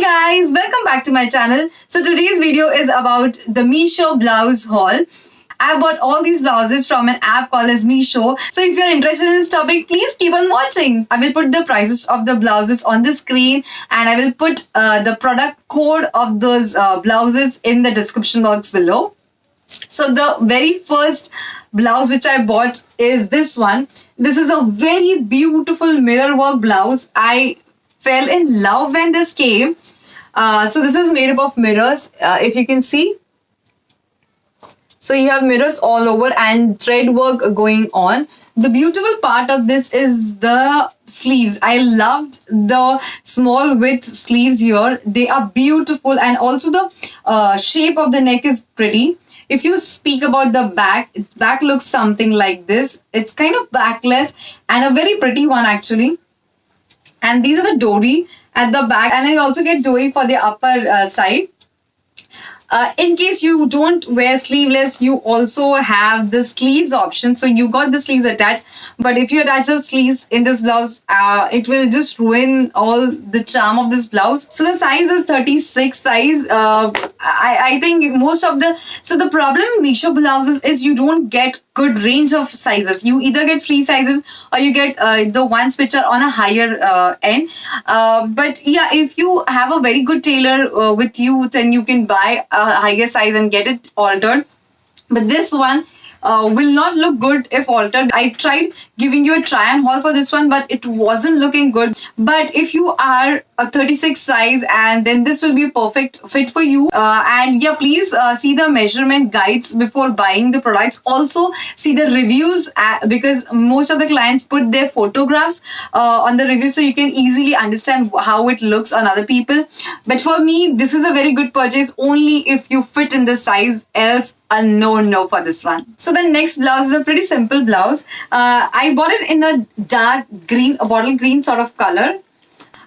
guys, welcome back to my channel. So today's video is about the Meesho blouse haul. I bought all these blouses from an app called as Meesho. So if you're interested in this topic, please keep on watching. I will put the prices of the blouses on the screen and I will put the product code of those blouses in the description box below. So the very first blouse which I bought is this one. This is a very beautiful mirror work blouse. I fell in love when this came. So this is made up of mirrors, if you can see. So you have mirrors all over and thread work going on. The beautiful part of this is the sleeves. I loved the small width sleeves here. They are beautiful and also the shape of the neck is pretty. If you speak about the back looks something like this. It's kind of backless and a very pretty one actually. And these are the dory at the back, and I also get dory for the upper side. In case you don't wear sleeveless, you also have the sleeves option. So you got the sleeves attached, but if you attach the sleeves in this blouse, it will just ruin all the charm of this blouse. So the size is 36 size. I think most of the problem in Meesho blouses is you don't get good range of sizes. You either get free sizes or you get the ones which are on a higher end. But yeah, if you have a very good tailor with you, then you can buy a higher size and get it altered. But this one will not look good if altered. I tried giving you a try and haul for this one, but it wasn't looking good. But if you are a 36 size, and then this will be a perfect fit for you. And yeah, please see the measurement guides before buying the products. Also see the reviews because most of the clients put their photographs on the reviews, so you can easily understand how it looks on other people. But for me, this is a very good purchase only if you fit in the size, else a no for this one. So the next blouse is a pretty simple blouse. I bought it in a dark green, a bottle green sort of color.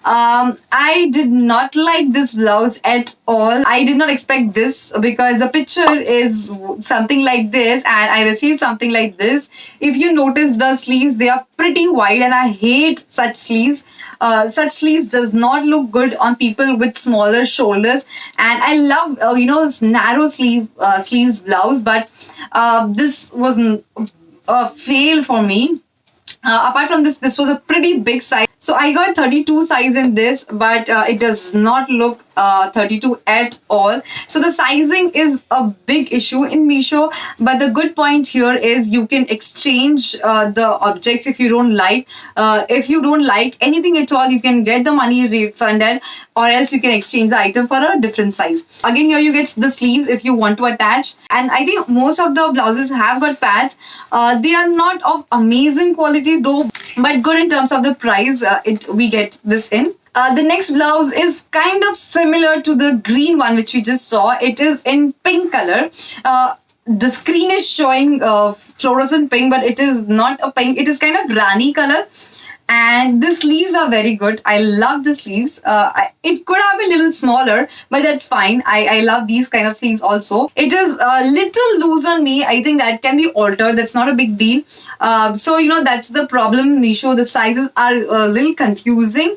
I did not like this blouse at all. I did not expect this because the picture is something like this and I received something like this. If you notice the sleeves, they are pretty wide and I hate such sleeves. Such sleeves does not look good on people with smaller shoulders, and I love narrow sleeves blouse, but this was a fail for me. Apart from this was a pretty big size. So I got 32 size in this, but it does not look 32 at all. So the sizing is a big issue in Meesho. But the good point here is you can exchange the objects if you don't like. If you don't like anything at all, you can get the money refunded, or else you can exchange the item for a different size. Again, here you get the sleeves if you want to attach. And I think most of the blouses have got pads. They are not of amazing quality though, but good in terms of the price. We get this in. The next blouse is kind of similar to the green one which we just saw. It is in pink color. The screen is showing fluorescent pink, but it is not a pink. It is kind of Rani color. And the sleeves are very good. I love the sleeves. It could have been a little smaller, but that's fine. I love these kind of sleeves also. It is a little loose on me. I think that can be altered. That's not a big deal. So, that's the problem. Meesho, the sizes are a little confusing.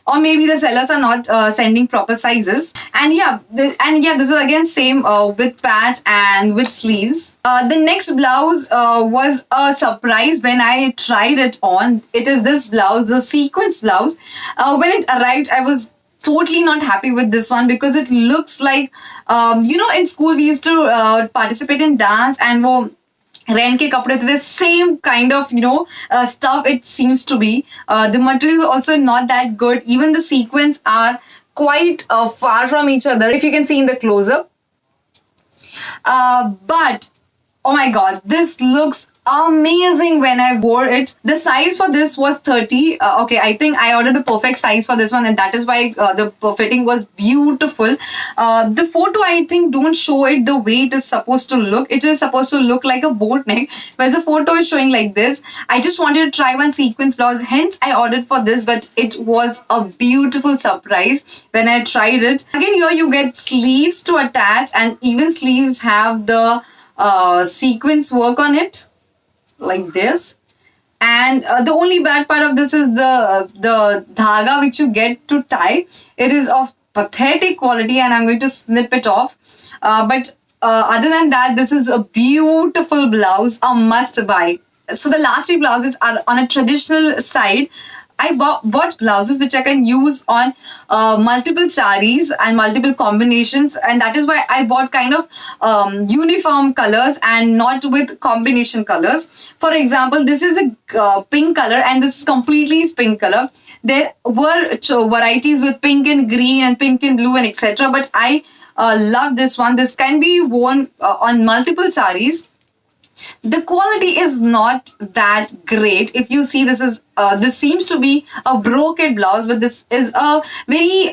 Or maybe the sellers are not sending proper sizes. And this is again same with pads and with sleeves. The next blouse was a surprise when I tried it on. It is this blouse, the sequence blouse. When it arrived, I was totally not happy with this one because it looks like, in school we used to participate in dance and rent ke kapde, the same kind of stuff it seems to be. The material is also not that good. Even the sequins are quite far from each other, if you can see in the close-up. But oh my god, this looks amazing when I wore it. The size for this was 30. Okay, I think I ordered the perfect size for this one, and that is why the fitting was beautiful. The photo, I think, don't show it the way it is supposed to look. It is supposed to look like a boat neck, whereas the photo is showing like this. I just wanted to try one sequence blouse, hence I ordered for this, but it was a beautiful surprise when I tried it. Again, here you get sleeves to attach, and even sleeves have the sequence work on it like this. And the only bad part of this is the dhaga which you get to tie. It is of pathetic quality, and I'm going to snip it off. But other than that, this is a beautiful blouse, a must buy. So the last three blouses are on a traditional side. I bought blouses which I can use on multiple saris and multiple combinations, and that is why I bought kind of uniform colors and not with combination colors. For example, this is a pink color and this is completely pink color. There were varieties with pink and green and pink and blue and etc. But I love this one. This can be worn on multiple saris. The quality is not that great. If you see, this seems to be a brocade blouse, but this is a very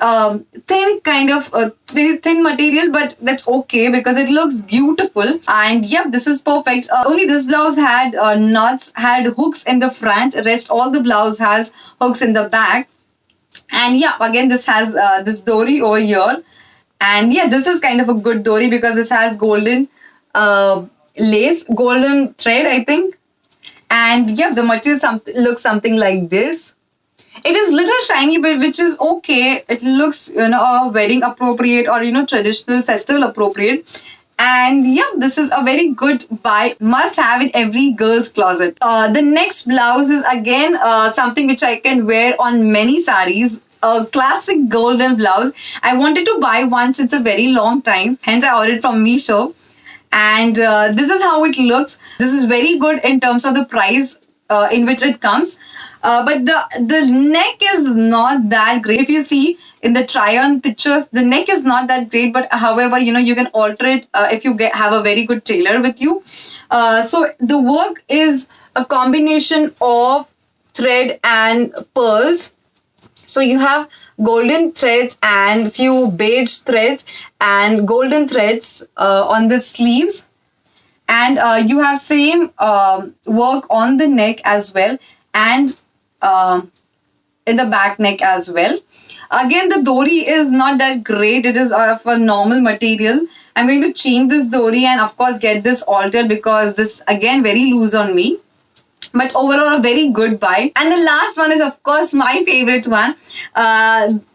thin kind of very thin material, but that's okay because it looks beautiful. And yeah, this is perfect. Only this blouse had knots, had hooks in the front. Rest all the blouse has hooks in the back. And yeah, again, this has this dori over here. And yeah, this is kind of a good dori because this has golden lace, golden thread, I think. And yeah, the material looks something like this. It is little shiny, but which is okay. It looks, wedding appropriate or, traditional festival appropriate. And yeah, this is a very good buy, must have in every girl's closet. The next blouse is again something which I can wear on many saris. A classic golden blouse. I wanted to buy one since a very long time. Hence, I ordered from Meesho. And this is how it looks. This is very good in terms of the price in which it comes. But the neck is not that great. If you see in the try-on pictures, the neck is not that great. But however, you can alter it if you have a very good tailor with you. So the work is a combination of thread and pearls. So you have golden threads and few beige threads and golden threads on the sleeves, and you have same work on the neck as well, and in the back neck as well. Again, the dori is not that great. It is of a normal material. I'm going to change this dori and of course get this altered because this again very loose on me. But overall, a very good buy. And the last one is, of course, my favorite one.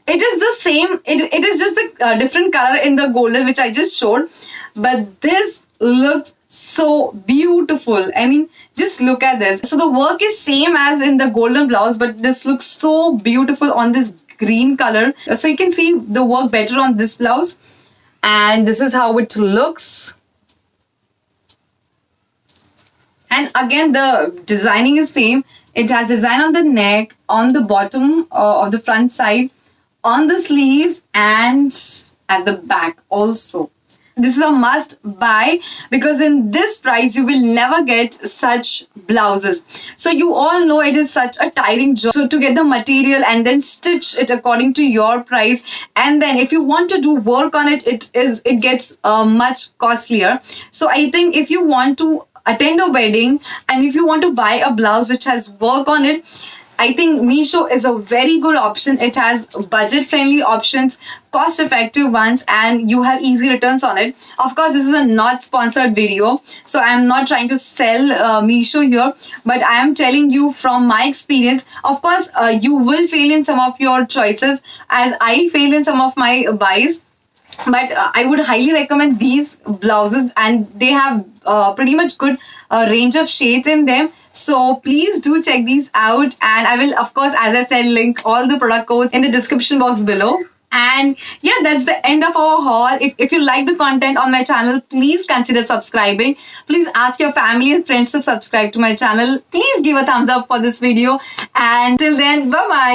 It is the same. It is just a different color in the golden, which I just showed. But this looks so beautiful. I mean, just look at this. So the work is same as in the golden blouse, but this looks so beautiful on this green color. So you can see the work better on this blouse. And this is how it looks. And again, the designing is same. It has design on the neck, on the bottom of the front side, on the sleeves, and at the back also. This is a must buy because in this price, you will never get such blouses. So you all know it is such a tiring job. So to get the material and then stitch it according to your price. And then if you want to do work on it, it gets much costlier. So I think if you want to attend a wedding and if you want to buy a blouse which has work on it, I think Meesho is a very good option. It has budget friendly options, cost effective ones, and you have easy returns on it. Of course, this is a not sponsored video, so I am not trying to sell Meesho here, but I am telling you from my experience. Of course, you will fail in some of your choices as I fail in some of my buys. But I would highly recommend these blouses, and they have pretty much good range of shades in them. So please do check these out, and I will, of course, as I said, link all the product codes in the description box below. And yeah, that's the end of our haul. If you like the content on my channel, please consider subscribing. Please ask your family and friends to subscribe to my channel. Please give a thumbs up for this video. And till then, bye-bye.